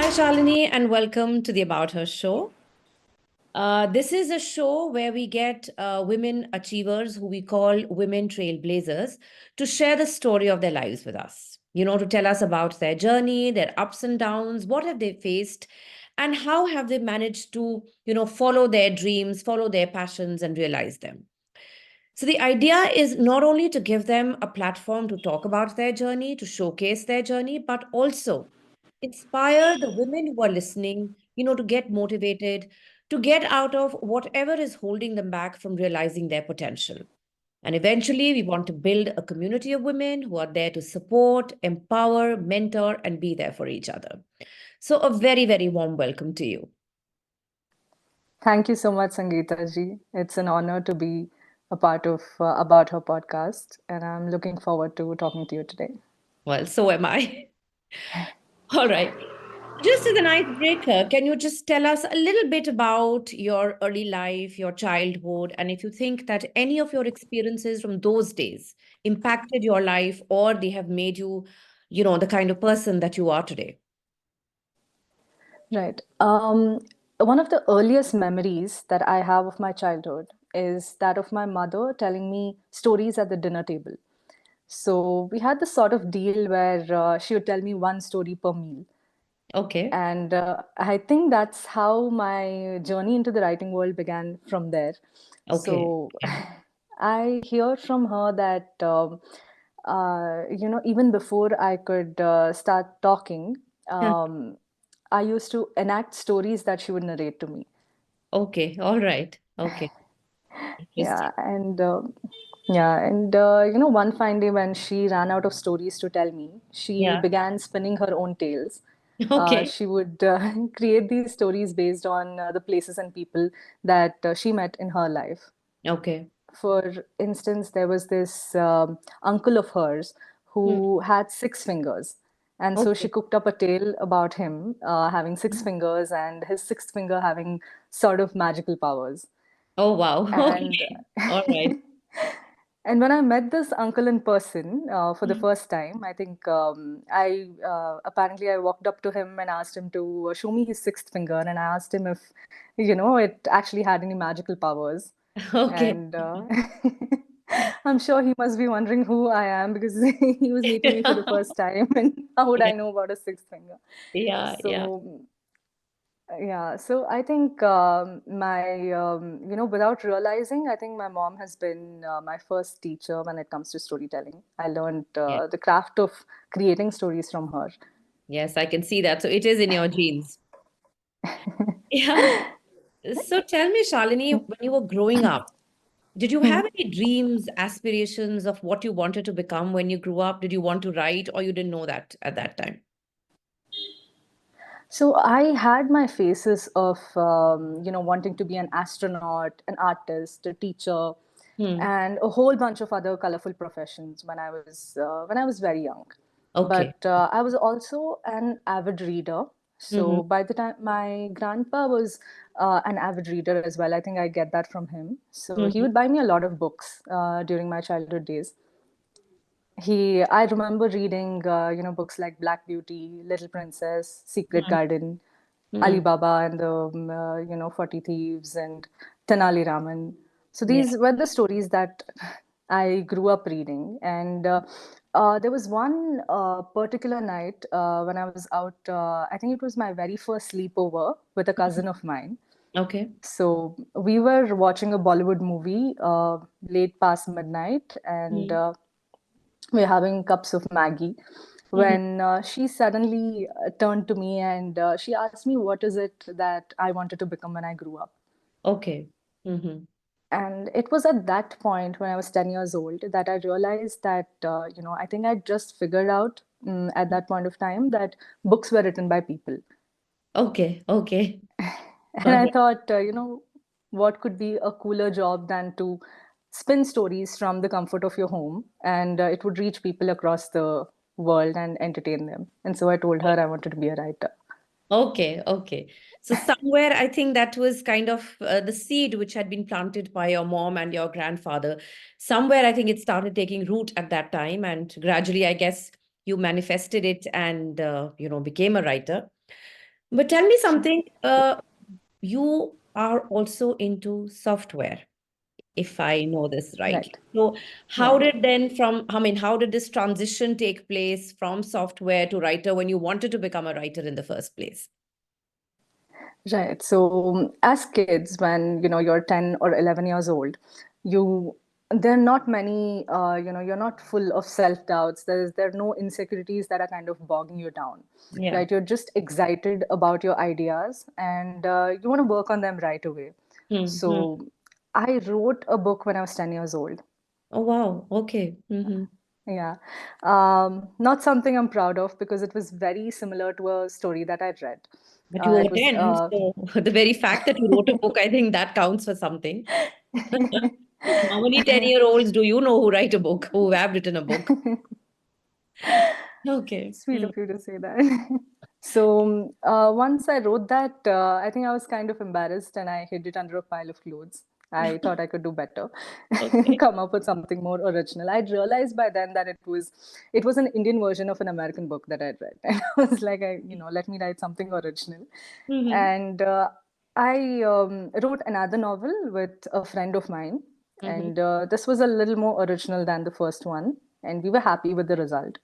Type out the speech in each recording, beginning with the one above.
Hi, Shalini, and welcome to the About Her show. This is a show where we get women achievers who we call women trailblazers to share the story of their lives with us. To tell us about their journey, their ups and downs, what have they faced, and how have they managed to, follow their dreams, follow their passions, and realize them. So the idea is not only to give them a platform to talk about their journey, to showcase their journey, but also inspire the women who are listening, to get motivated, to get out of whatever is holding them back from realizing their potential. And eventually, we want to build a community of women who are there to support, empower, mentor, and be there for each other. So, a very, very warm welcome to you. Thank you so much, Sangeeta ji. It's an honor to be a part of About Her podcast, and I'm looking forward to talking to you today. Well, so am I. All right. Just as an icebreaker, can you just tell us a little bit about your early life, your childhood, and if you think that any of your experiences from those days impacted your life or they have made you, the kind of person that you are today? Right. One of the earliest memories that I have of my childhood is that of my mother telling me stories at the dinner table. So we had this sort of deal where she would tell me one story per meal. Okay. And I think that's how my journey into the writing world began from there. Okay. So Okay. I hear from her that, even before I could start talking, um, I used to enact stories that she would narrate to me. Okay. All right. Okay. Interesting. Yeah, one fine day when she ran out of stories to tell me, she Yeah. began spinning her own tales. Okay. She would create these stories based on the places and people that she met in her life. Okay. For instance, there was this uncle of hers Hmm. who had 6 fingers. And so she Okay. cooked up a tale about him having 6 fingers and his sixth finger having sort of magical powers. Oh, wow. And Okay. All right. and when I met this uncle in person for the first time, I think I apparently I walked up to him and asked him to show me his sixth finger, and I asked him if it actually had any magical powers. Okay. And I'm sure he must be wondering who I am because he was meeting me for the first time, and how would Yeah. I know about a sixth finger? Yeah. Yeah. So yeah, so I think without realizing, I think my mom has been my first teacher when it comes to storytelling. I learned Yeah. the craft of creating stories from her. Yes, I can see that. So it is in your genes. Yeah. So tell me, Shalini, when you were growing up, did you have any dreams, aspirations of what you wanted to become when you grew up? Did you want to write, or you didn't know that at that time? So I had my phases of wanting to be an astronaut, an artist, a teacher, Hmm. and a whole bunch of other colorful professions when I was very young. Okay. But I was also an avid reader. Mm-hmm. So by the time my grandpa was an avid reader as well, I think I get that from him. So he Mm-hmm. would buy me a lot of books during my childhood days. I remember reading, books like Black Beauty, Little Princess, Secret Garden, Mm-hmm. Alibaba and the 40 Thieves and Tenali Raman. So Yeah. these were the stories that I grew up reading. And there was one particular night when I was out. I think it was my very first sleepover with a cousin of mine. Okay. So we were watching a Bollywood movie late past midnight, and Mm-hmm. we're having cups of Maggie Mm-hmm. when she suddenly turned to me and she asked me, what is it that I wanted to become when I grew up? Okay. Mm-hmm. And it was at that point when I was 10 years old that I realized that, I think I just figured out at that point of time that books were written by people. Okay. Okay. And All I right. thought, what could be a cooler job than to spin stories from the comfort of your home and it would reach people across the world and entertain them. And so I told her I wanted to be a writer. Okay, okay. So somewhere I think that was kind of the seed which had been planted by your mom and your grandfather. Somewhere I think it started taking root at that time, and gradually I guess you manifested it and became a writer. But tell me something, you are also into software, if I know this right. Right. So how Right. did then how did this transition take place from software to writer when you wanted to become a writer in the first place? Right. So as kids, when you're 10 or 11 years old, you there are not many you're not full of self-doubts. There are no insecurities that are kind of bogging you down. Yeah. Right. You're just excited about your ideas and you want to work on them right away. Hmm. Hmm. So I wrote a book when I was 10 years old. Oh, wow. Okay. Hmm. Yeah. Not something I'm proud of because it was very similar to a story that I'd read. But you were It was 10, so the very fact that you wrote a book, I think that counts for something. How many 10-year-olds do you know who write a book, who have written a book? Okay. Sweet Hmm. of you to say that. So once I wrote that, I think I was kind of embarrassed and I hid it under a pile of clothes. I thought I could do better, Okay. come up with something more original. I'd realized by then that it was an Indian version of an American book that I'd read, and I was like, let me write something original. Hmm. And I wrote another novel with a friend of mine, Hmm. and this was a little more original than the first one, and we were happy with the result.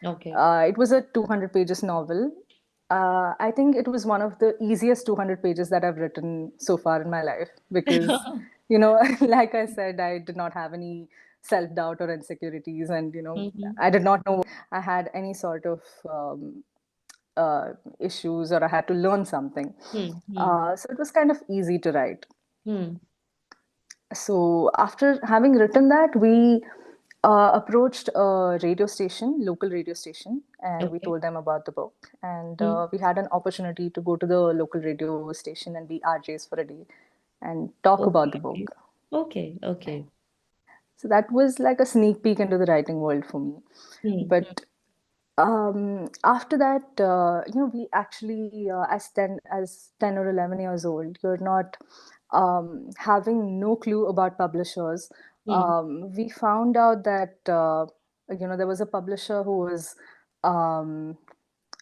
Okay. It was a 200 pages novel. I think it was one of the easiest 200 pages that I've written so far in my life because, like I said, I did not have any self doubt or insecurities, and Hmm. I did not know I had any sort of uh, issues or I had to learn something. Hmm. Hmm. So it was kind of easy to write. Hmm. So after having written that, we approached a radio station, local radio station, and we Okay. told them about the book. And Hmm. we had an opportunity to go to the local radio station and be RJs for a day and talk about the Okay. book. Okay. Okay. So that was like a sneak peek into the writing world for me. Hmm. But after that, we actually, as 10 or 11 years old, you're not having no clue about publishers. Hmm. We found out that there was a publisher who was um,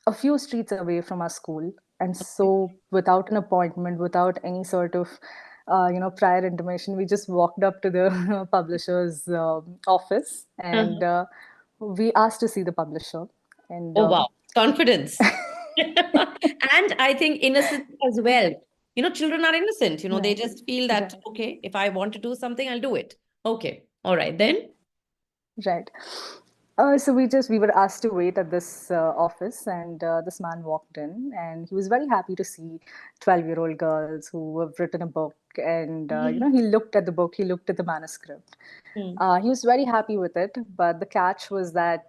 a few streets away from our school, and Okay. so without an appointment, without any sort of prior intimation, we just walked up to the publisher's office and Uh-huh. we asked to see the publisher. And Oh, wow. Confidence. And I think innocence as well. Children are innocent. They right, just feel that, right, okay, if I want to do something, I'll do it. Okay. All right. Then. right. So we were asked to wait at this office, and this man walked in, and he was very happy to see 12-year-old girls who have written a book. And he looked at the book, he looked at the manuscript. Hmm. He was very happy with it, but the catch was that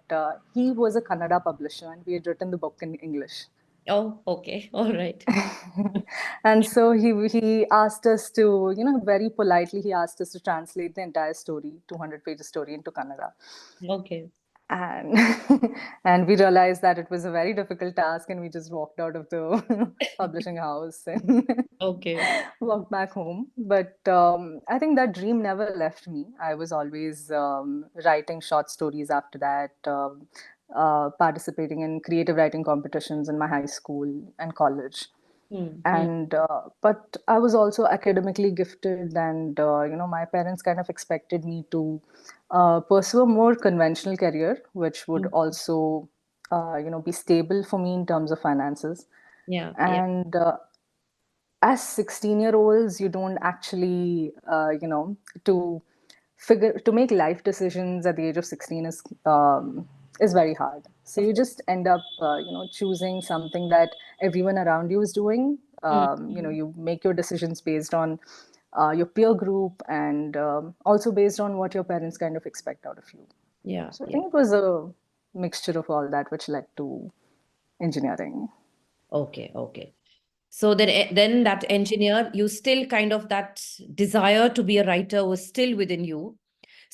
he was a Kannada publisher, and we had written the book in English. Oh, okay. All right. And so he asked us to, very politely, he asked us to translate the entire story, 200 pages story, into Kannada. Okay. And and we realized that it was a very difficult task, and we just walked out of the publishing house and Okay. walked back home. But I think that dream never left me. I was always writing short stories after that, participating in creative writing competitions in my high school and college. Hmm. Hmm. And but I was also academically gifted, and my parents kind of expected me to pursue a more conventional career, which would Hmm. also be stable for me in terms of finances. Yeah. Yeah. And as 16-year-olds, you don't actually to make life decisions at the age of 16 is very hard. So Of you course. just end up choosing something that everyone around you is doing. Hmm. Hmm. You make your decisions based on your peer group, and also based on what your parents kind of expect out of you. Yeah. So I Yeah. think it was a mixture of all that which led to engineering. Okay. Okay. So then that engineer, you still kind of that desire to be a writer was still within you.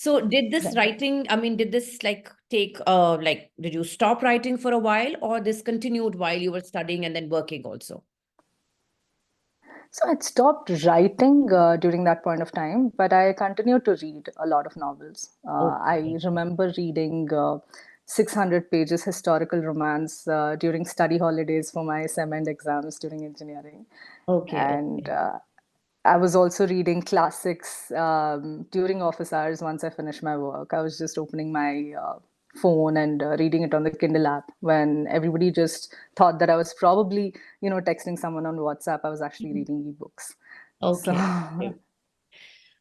So did this Right. writing, I mean, did this did you stop writing for a while or this continued while you were studying and then working also? So I stopped writing during that point of time, but I continued to read a lot of novels. I Okay. remember reading 600 pages historical romance during study holidays for my sem and exams during engineering. Okay, And okay. I was also reading classics during office hours once I finished my work. I was just opening my phone and reading it on the Kindle app when everybody just thought that I was probably, texting someone on WhatsApp. I was actually Mhm. reading ebooks. So, Okay, okay.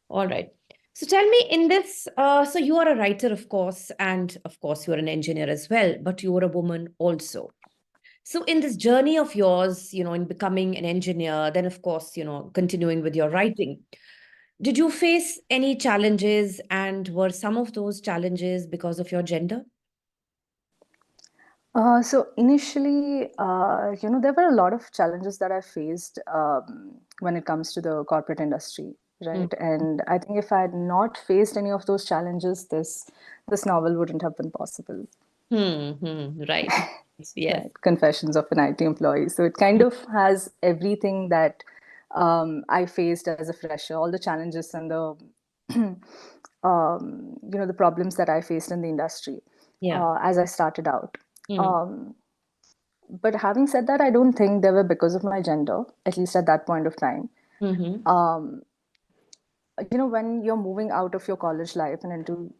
All right. So tell me in this, so you are a writer, of course, and of course you are an engineer as well, but you are a woman also. So in this journey of yours, in becoming an engineer, then of course, continuing with your writing, did you face any challenges, and were some of those challenges because of your gender? so initially, there were a lot of challenges that I faced when it comes to the corporate industry, Mm. right? And I think if I had not faced any of those challenges, this novel wouldn't have been possible. Right. Yes. Right, Confessions of an IT Employee. So it kind of has everything that I faced as a fresher, all the challenges and the the problems that I faced in the industry Yeah. as I started out. Mm. Um, but having said that, I don't think they were because of my gender, at least at that point of time. Mm-hmm. Um, when you're moving out of your college life and into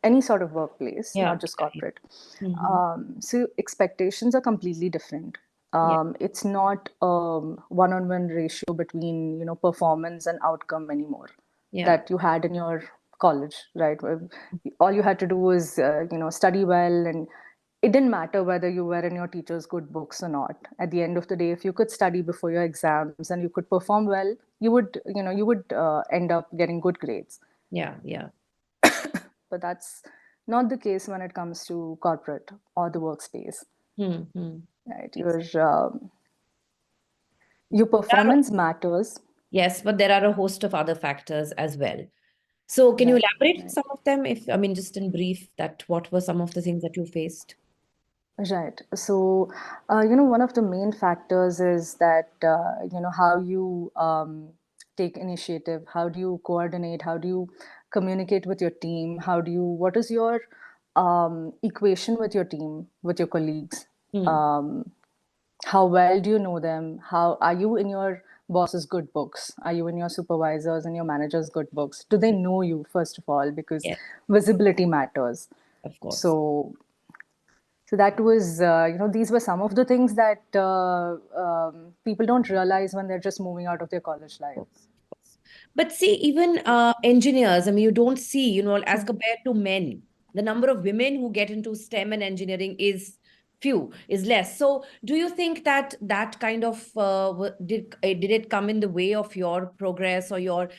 any sort of workplace, Yeah. not just Yeah. corporate, Mm-hmm. so expectations are completely different. Yeah. It's not a one-on-one ratio between performance and outcome anymore Yeah. that you had in your college, right? Where all you had to do was study well, and it didn't matter whether you were in your teacher's good books or not. At the end of the day, if you could study before your exams and you could perform well, you would end up getting good grades. Yeah. Yeah. But that's not the case when it comes to corporate or the workspace, Mm-hmm. right? Yes. Your There are- performance matters. Yes, but there are a host of other factors as well. So can you Right, elaborate right. some of them? If, I mean, just in brief, that what were some of the things that you faced? Right. So, one of the main factors is that, how you take initiative, how do you coordinate, how do you communicate with your team, what is your equation with your team, with your colleagues? Hmm. Um, how well do you know them? How are you in your boss's good books? Are you in your supervisors and your managers' good books? Do they know you, first of all? Because Yes, visibility matters. of course. So that was, these were some of the things that people don't realize when they're just moving out of their college life. Course, of course. But see, even engineers, I mean, you don't see, as compared to men, the number of women who get into STEM and engineering is less. So, do you think that that kind of did it come in the way of your progress or your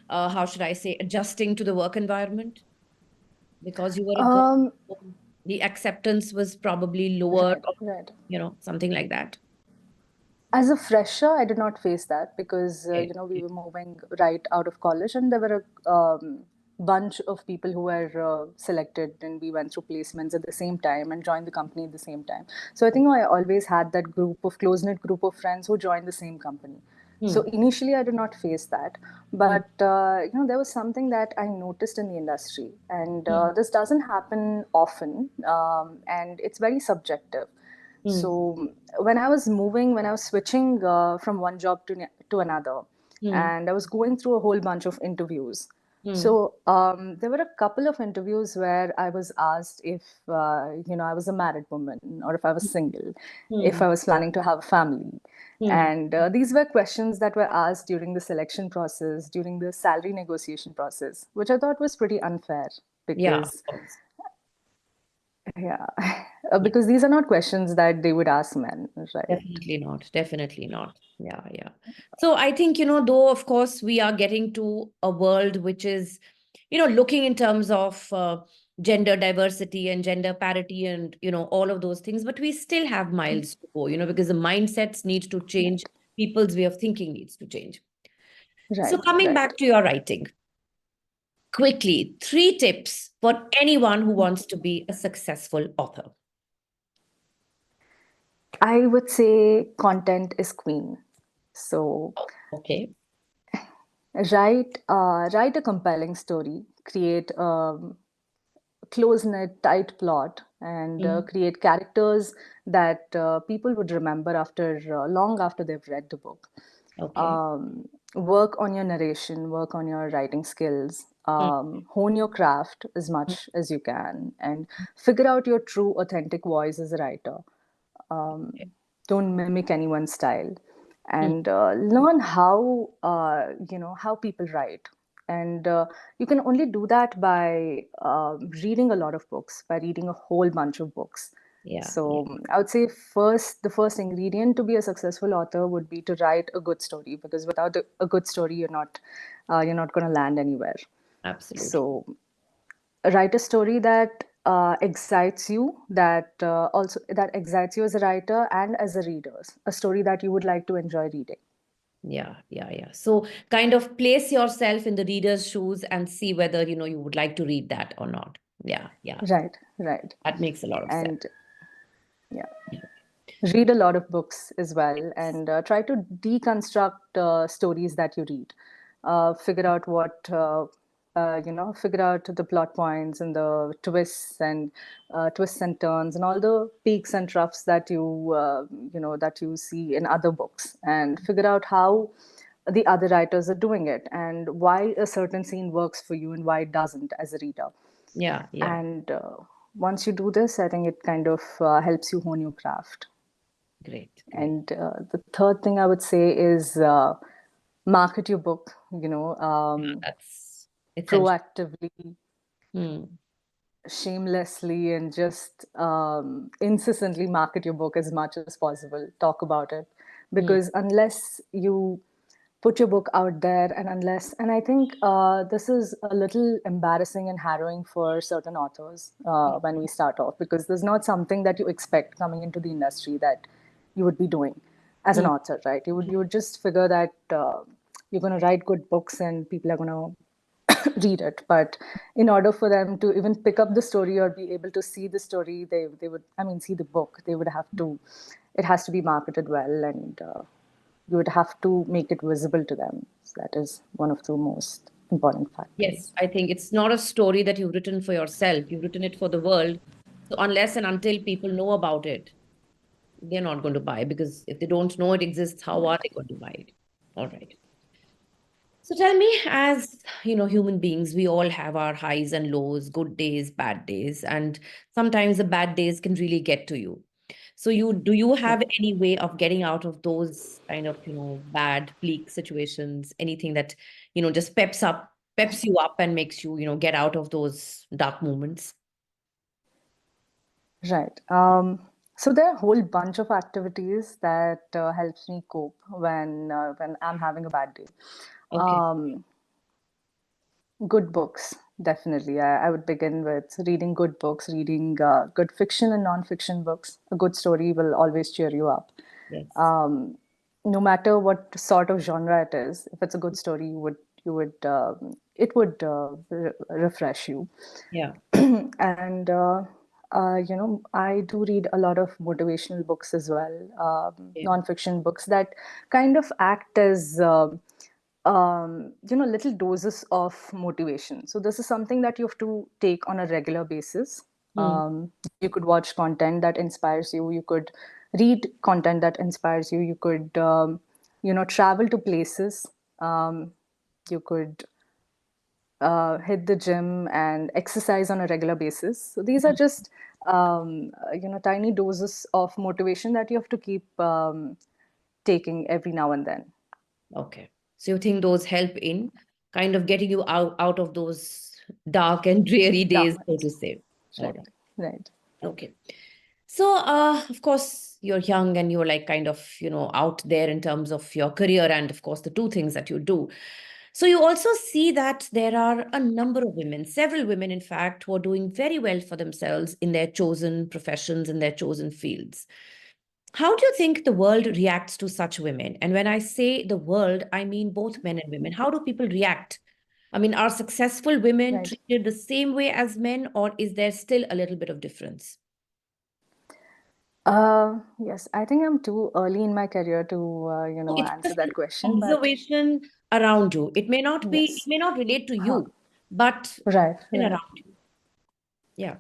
how should I say adjusting to the work environment because you were a girl? Um, The acceptance was probably lower, right, or, right. something like that. As a fresher, I did not face that because Okay. we were moving right out of college, and there were a bunch of people who were selected, and we went through placements at the same time and joined the company at the same time. So I think I always had that close knit group of friends who joined the same company. So Hmm. initially, I did not face that, Hmm. but there was something that I noticed in the industry, and Hmm. this doesn't happen often, and it's very subjective. Hmm. So when I was switching from one job to another, Hmm. and I was going through a whole bunch of interviews. Hmm. So there were a couple of interviews where I was asked if I was a married woman or if I was single, if Hmm. I was planning to have a family. Hmm. And these were questions that were asked during the selection process, during the salary negotiation process, which I thought was pretty unfair Yeah, of because course. yeah, Yeah, because these are not questions that they would ask men, right? definitely not. Definitely not. Yeah, yeah. So I think, though, of course, we are getting to a world which is, looking in terms of gender diversity and gender parity and, all of those things, but we still have miles to go, because the mindsets need to change, Right, people's way of thinking needs to change. So right, coming right. back to your writing, quickly, 3 tips for anyone who wants to be a successful author. I would say content is queen. So Okay. write a compelling story, create a close knit, tight plot, and Mhm. create characters that people would remember after long after they've read the book. Okay. Work on your narration, work on your writing skills, Mm. hone your craft as Mm. much as you can, and figure out your true, authentic voice as a writer. Okay. Don't mimic anyone's style, Mm. and learn how how people write. And you can only do that by reading a lot of books, by reading a whole bunch of books. Yeah. Yeah. So I would say the first ingredient to be a successful author would be to write a good story, because without a good story, you're not going to land anywhere. Absolutely. So write a story that excites you, that also that excites you as a writer and as a reader, a story that you would like to enjoy reading. Yeah. Yeah. Yeah. So kind of place yourself in the reader's shoes and see whether, you would like to read that or not. Yeah. Yeah. Right, right. That makes a lot of sense. And yeah, Yeah. read a lot of books as well, and try to deconstruct stories that you read. Figure out figure out the plot points and the twists and turns and all the peaks and troughs that that you see in other books, and figure out how the other writers are doing it, and why a certain scene works for you and why it doesn't as a reader. Yeah. Yeah. And once you do this, I think it kind of helps you hone your craft. Great. Great. And the third thing I would say is market your book, Yeah, that's essential. proactively, Hmm. shamelessly, and just incessantly market your book as much as possible. Talk about it. Hmm. Because unless you put your book out there, and I think this is a little embarrassing and harrowing for certain authors when we start off, because there's not something that you expect coming into the industry that you would be doing as an Hmm. author, right? You would just figure that you're going to write good books and people are going to read it. But in order for them to even pick up the story or be able to see the story, they would, I mean, see the book, they would have to, it has to be marketed well, and you would have to make it visible to them. So that is one of the most important Yes, factors. I think it's not a story that you've written for yourself. You've written it for the world. So unless and until people know about it, they're not going to buy, because if they don't know it exists, how are they going to buy it? All right. So tell me, as human beings, we all have our highs and lows, good days, bad days, and sometimes the bad days can really get to you. So do you have Right. any way of getting out of those kind of, bad, bleak situations? Anything that, just peps you up and makes you, get out of those dark moments? Right. So there are a whole bunch of activities that helps me cope when I'm having a bad day. Okay. Um, Good books, definitely. I would begin with reading good books, reading good fiction and non-fiction books. A good story will always cheer you up. Yes. Um, no matter what sort of genre it is, if it's a good story, it would refresh you. Yeah. And I do read a lot of motivational books as well, Yeah. non-fiction books that kind of act as little doses of motivation. So this is something that you have to take on a regular basis. Hmm. You could watch content that inspires you. You could read content that inspires you. You could travel to places. Um, you could hit the gym and exercise on a regular basis. So these are just tiny doses of motivation that you have to keep taking every now and then. Okay. So you think those help in kind of getting you out of those dark and dreary Dark days, so to months. say. All Right, right. right. Okay. So, of course, you're young and you're like kind of, out there in terms of your career and, of course, the two things that you do. So, you also see that there are a number of women, several women, in fact, who are doing very well for themselves in their chosen professions, in their chosen fields. How do you think the world reacts to such women? And when I say the world, I mean both men and women. How do people react? I mean, are successful women Right. treated the same way as men, or is there still a little bit of difference? Yes, I think I'm too early in my career to, No, it's answer just an that question, but observation around you. It yes. may not relate to Huh. you, but Right, in right. around you. Yeah.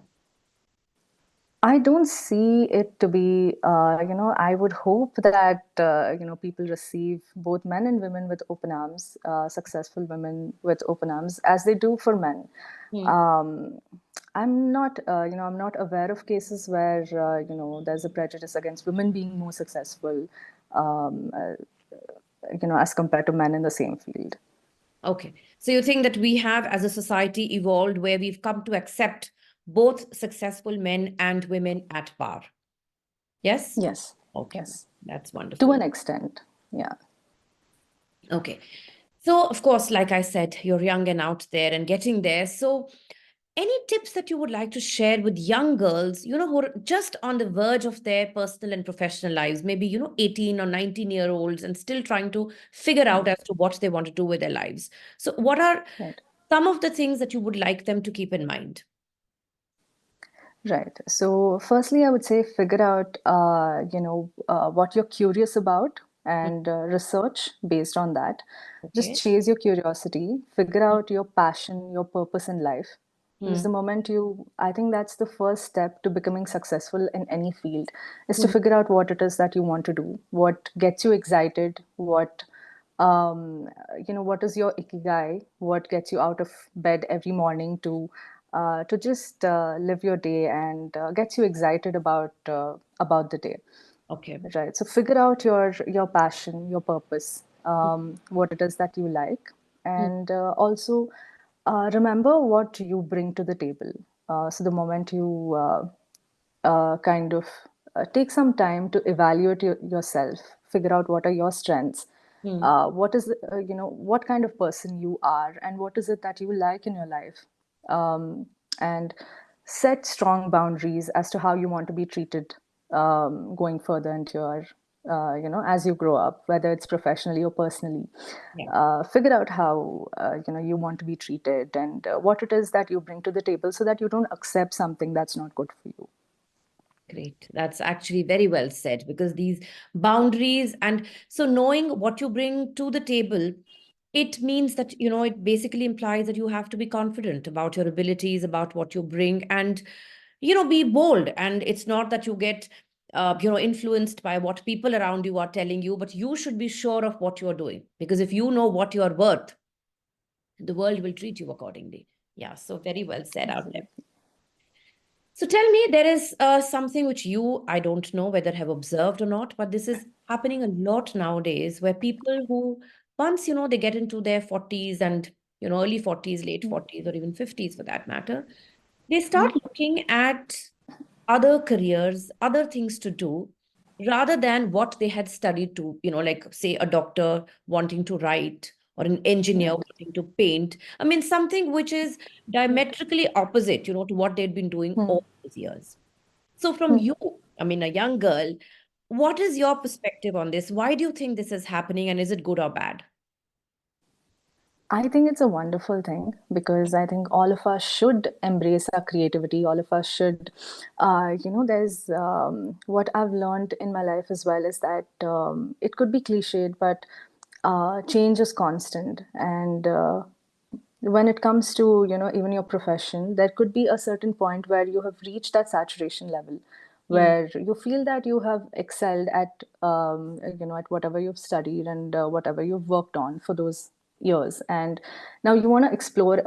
I don't see it to be, I would hope that, people receive both men and women with open arms, successful women with open arms, as they do for men. Hmm. Um, I'm not aware of cases where, there's a prejudice against women being more successful, um, uh, as compared to men in the same field. Okay. So you think that we have, as a society, evolved where we've come to accept both successful men and women at par? Yes? Yes, Okay. yes, That's to wonderful. an extent. Yeah. Okay. So, of course, like I said, you're young and out there and getting there. So, any tips that you would like to share with young girls, who are just on the verge of their personal and professional lives, maybe, 18 or 19-year-olds and still trying to figure out as to what they want to do with their lives? So, what are Right. some of the things that you would like them to keep in mind? Right. So, firstly, I would say figure out, what you're curious about Mm. and research based on that. Just Okay. chase your curiosity, figure out your passion, your purpose in life. Because Mm. the moment I think that's the first step to becoming successful in any field, is to Mm. figure out what it is that you want to do, what gets you excited, um, what is your ikigai, what gets you out of bed every morning to just live your day and gets you excited about the day. Okay. Right. So figure out your passion, your purpose, what it is that you like, Mm. and also remember what you bring to the table. So the moment you kind of take some time to evaluate yourself, figure out what are your strengths, Mm. what is what kind of person you are, and what is it that you like in your life, and set strong boundaries as to how you want to be treated going further into your as you grow up, whether it's professionally or personally. Yeah. Figure out how you want to be treated and what it is that you bring to the table, so that you don't accept something that's not good for you. Great. That's actually very well said, because these boundaries, and so knowing what you bring to the table, it means that, it basically implies that you have to be confident about your abilities, about what you bring, and, be bold. And it's not that you get, influenced by what people around you are telling you, but you should be sure of what you're doing. Because if you know what you're worth, the world will treat you accordingly. Yeah. So very well said out there. Absolutely. So tell me, there is something which I don't know whether have observed or not, but this is happening a lot nowadays, where people who once, they get into their 40s and, early 40s, late 40s, or even 50s for that matter, they start looking at other careers, other things to do, rather than what they had studied to, like say a doctor wanting to write or an engineer Right. wanting to paint. I mean, something which is Right. diametrically opposite, to what they'd been doing Hmm. all these years. So from Hmm. you, I mean, a young girl, what is your perspective on this? Why do you think this is happening, and is it good or bad? I think it's a wonderful thing because I think all of us should embrace our creativity. All of us should, there's what I've learned in my life as well is that it could be cliched, but change is constant. And when it comes to even your profession, there could be a certain point where you have reached that saturation level, Hmm. where you feel that you have excelled at at whatever you've studied and whatever you've worked on for those years, and now you want to explore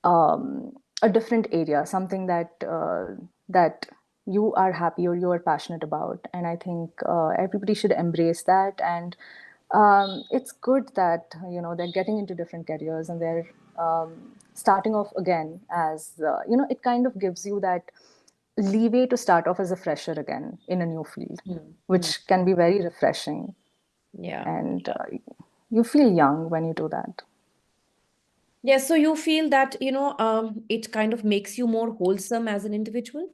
um, a different area, something that you are happy or you are passionate about. And I think everybody should embrace that. And it's good that they're getting into different careers and they're starting off again as it kind of gives you that leeway to start off as a fresher again in a new field, Hmm. Hmm. which can be very refreshing. Yeah. And you feel young when you do that. Yeah, so you feel that, it kind of makes you more wholesome as an individual,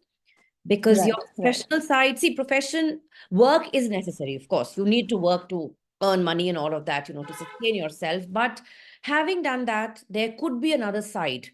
because your Right, right. professional side, see, profession work is necessary. Of course, you need to work to earn money and all of that, to sustain yourself. But having done that, there could be another side.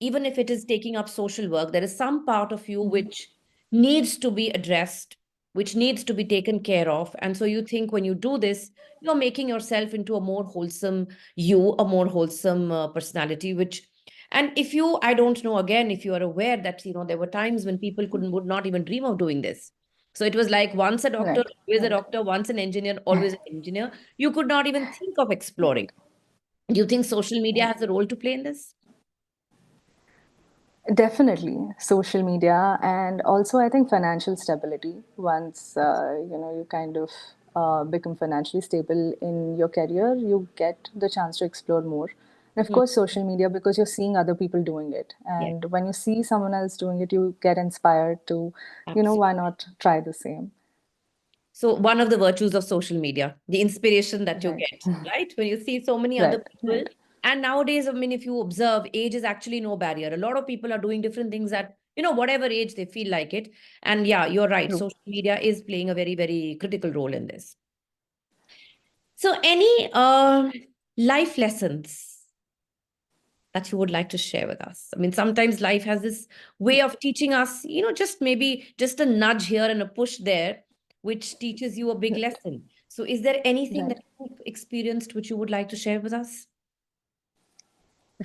Even if it is taking up social work, there is some part of you Mhm. which needs to be addressed, which needs to be taken care of. And so you think when you do this, you're making yourself into a more wholesome a more wholesome personality, which And if you, I don't know, again, if you are aware that, there were times when people would not even dream of doing this. So it was like once a doctor, Right. always a Right. doctor, once an engineer, always an engineer. You could not even think of exploring. Do you think social media Right. has a role to play in this? Definitely, social media, and also I think financial stability. Once you kind of become financially stable in your career, you get the chance to explore more. And of Mhm. course, social media, because you're seeing other people doing it, Yeah, and when you see someone else doing it, you get inspired to, absolutely. why not try the same? So one of the virtues of social media, the inspiration that you Right, get, right? When you see so many other right, people. right, And nowadays, I mean, if you observe, age is actually no barrier. A lot of people are doing different things at, whatever age they feel like it. And yeah, you're right. true. Social media is playing a very, very critical role in this. So any life lessons that you would like to share with us? I mean, sometimes life has this way of teaching us, just maybe just a nudge here and a push there, which teaches you a big lesson. So, is there anything that Right. you've experienced which you would like to share with us?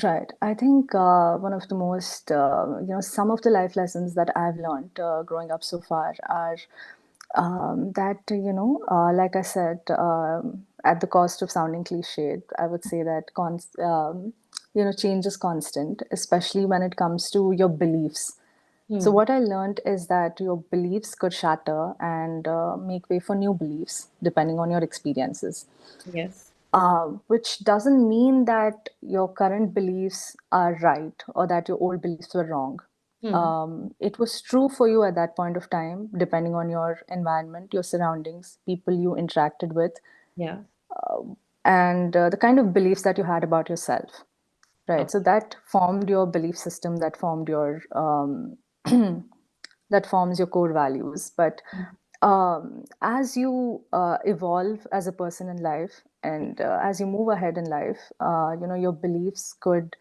Right. I think one of the most, some of the life lessons that I've learned growing up so far are that, like I said, at the cost of sounding cliched, I would say that, change is constant, especially when it comes to your beliefs. So, Hmm. what I learned is that your beliefs could shatter and make way for new beliefs depending on your experiences, Yes. which doesn't mean that your current beliefs are right or that your old beliefs were wrong. Hmm. It was true for you at that point of time, depending on your environment, your surroundings, people you interacted with, Yeah. and the kind of beliefs that you had about yourself. Right. So Okay. that formed your belief system, that formed your that forms your core values. But as you evolve as a person in life, and as you move ahead in life, your beliefs could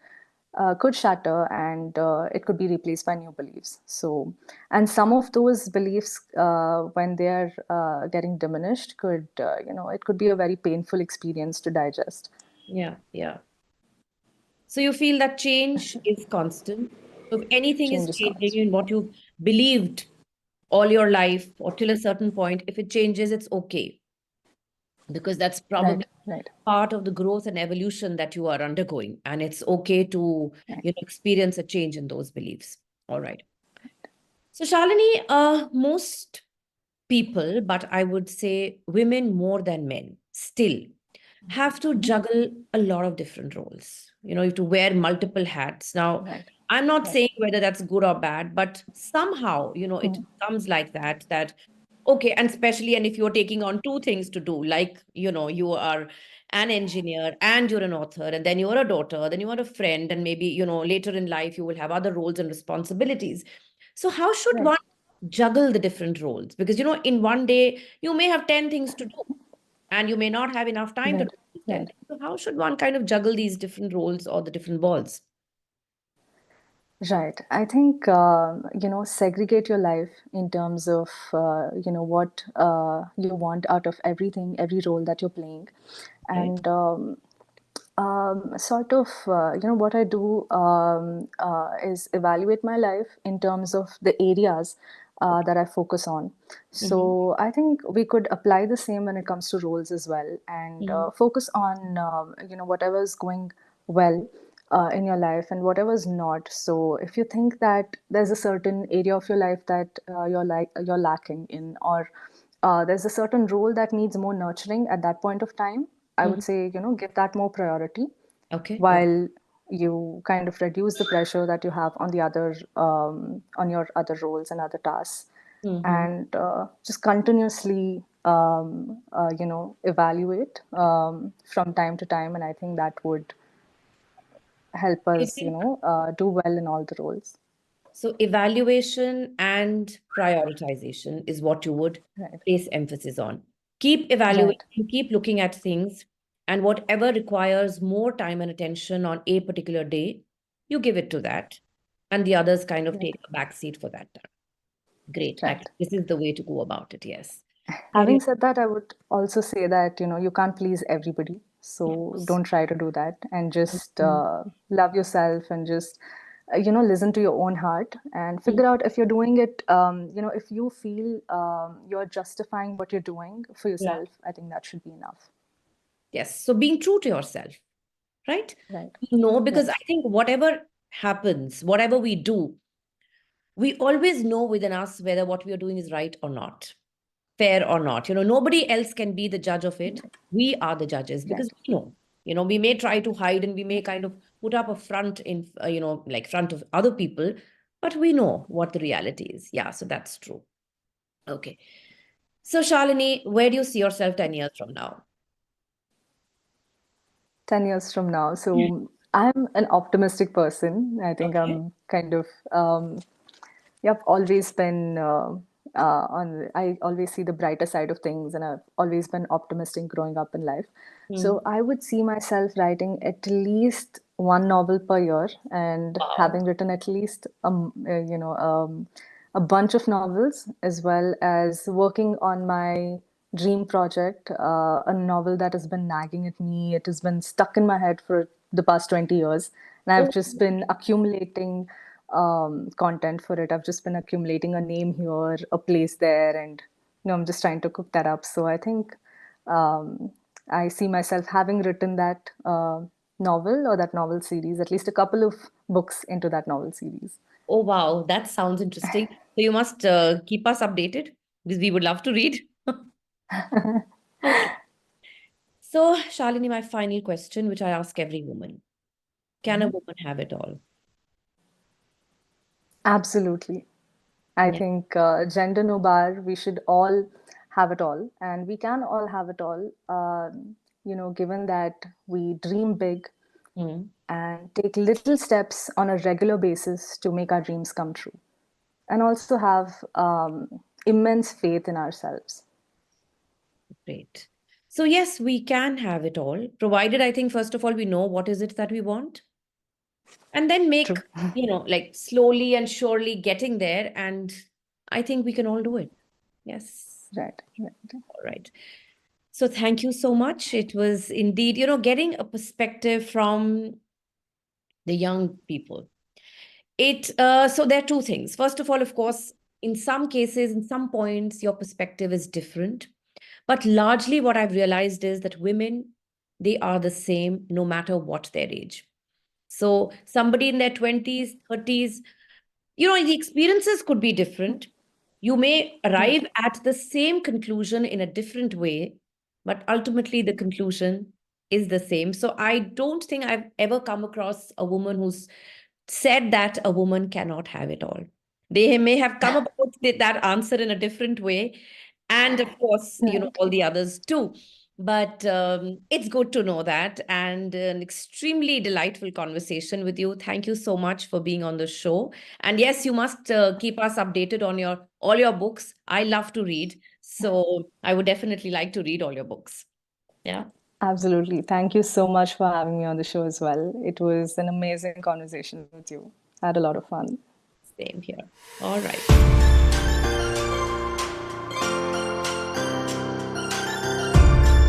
shatter, and it could be replaced by new beliefs. So, and some of those beliefs, when they are getting diminished, it could be a very painful experience to digest. Yeah. Yeah. So you feel that change is constant. So if anything is Change is changing constant. in what you believed all your life or till a certain point, if it changes, it's okay, because that's Right, probably right, part of the growth and evolution that you are undergoing, and it's okay to right, experience a change in those beliefs. All right. So Shalini, most people, but I would say women more than men still have to mhm, juggle a lot of different roles. You have to wear multiple hats. Now, right, I'm not right, saying whether that's good or bad, but somehow, it mhm, comes like that, okay, and especially, and if you're taking on two things to do, like, you are an engineer and you're an author, and then you're a daughter, then you are a friend, and maybe, later in life, you will have other roles and responsibilities. So how should right, one juggle the different roles? Because, in one day, you may have 10 things to do and you may not have enough time to do right, these 10 right. things. So how should one kind of juggle these different roles or the different balls? Right. I think, segregate your life in terms of, what you want out of everything, every role that you're playing. Okay. And sort of, what I do is evaluate my life in terms of the areas that I focus on. Mm-hmm. So I think we could apply the same when it comes to roles as well, and Mm-hmm. focus on, whatever's going well in your life and whatever's not. So if you think that there's a certain area of your life that you're lacking in, or there's a certain role that needs more nurturing at that point of time, I Mm-hmm. would say, give that more priority, Okay. Okay. while you kind of reduce the pressure that you have on the other on your other roles and other tasks, Mm-hmm. and just continuously evaluate from time to time, and I think that would help You us, think do well in all the roles. so? Evaluation and prioritization is what you would Right, place emphasis on. Keep right, evaluating, keep looking at things, and whatever requires more time and attention on a particular day, you give it to that, and the others kind of take right, a back seat for that time. Great. right. This is the way to go about it. Yes. Carry Having said that, I would also say that, you can't please everybody. So don't try to do that, and just love yourself, and just listen to your own heart and figure out if you're doing it. If you feel you're justifying what you're doing for Yeah. yourself, I think that should be enough. Yes. So being true to yourself, right? Right. No, because Right. I think whatever happens, whatever we do, we always know within us whether what we are doing is right or not, fair or not. Nobody else can be the judge of it. We are the judges because Right. we know. We may try to hide and we may kind of put up a front in, like front of other people, but we know what the reality is. Yeah, so that's true. Okay. So, Shalini, where do you see yourself 10 years from now? 10 years from now. So I'm an optimistic person. I think Okay. I'm kind of, yep, always been I always see the brighter side of things, and I've always been optimistic growing up in life. Hmm. So I would see myself writing at least one novel per year, and Wow. having written at least a bunch of novels, as well as working on my dream project, a novel that has been nagging at me. It has been stuck in my head for the past 20 years. And I've Oh, just been accumulating content for it. I've just been accumulating a name here, a place there, and I'm just trying to cook that up. So I think I see myself having written that novel or that novel series, at least a couple of books into that novel series. oh, wow. That sounds interesting. So you must keep us updated because we would love to read. Okay. So, Shalini, my final question, which I ask every woman. Can a woman have it all? Absolutely. I Yeah. think gender no bar, we should all have it all, and we can all have it all. Given that we dream big Hmm. and take little steps on a regular basis to make our dreams come true, and also have immense faith in ourselves. Great. So, yes, we can have it all, provided I think, first of all, we know what is it that we want, and then make, True. like slowly and surely getting there. And I think we can all do it. Yes. Right. Right. All right. So, thank you so much. It was indeed, getting a perspective from the young people. So there are two things. First of all, of course, in some cases, in some points, your perspective is different. But largely, what I've realized is that women, they are the same no matter what their age. So somebody in their 20s, 30s, the experiences could be different. You may Right. arrive at the same conclusion in a different way, but ultimately the conclusion is the same. So I don't think I've ever come across a woman who's said that a woman cannot have it all. They may have come about that answer in a different way. And of course, Right. all the others too. But it's good to know that, and an extremely delightful conversation with you. Thank you so much for being on the show. And yes, you must keep us updated on all your books. I love to read, so I would definitely like to read all your books. Yeah, Absolutely. Thank you so much for having me on the show as well. It was an amazing conversation with you. I had a lot of fun. same here. All right.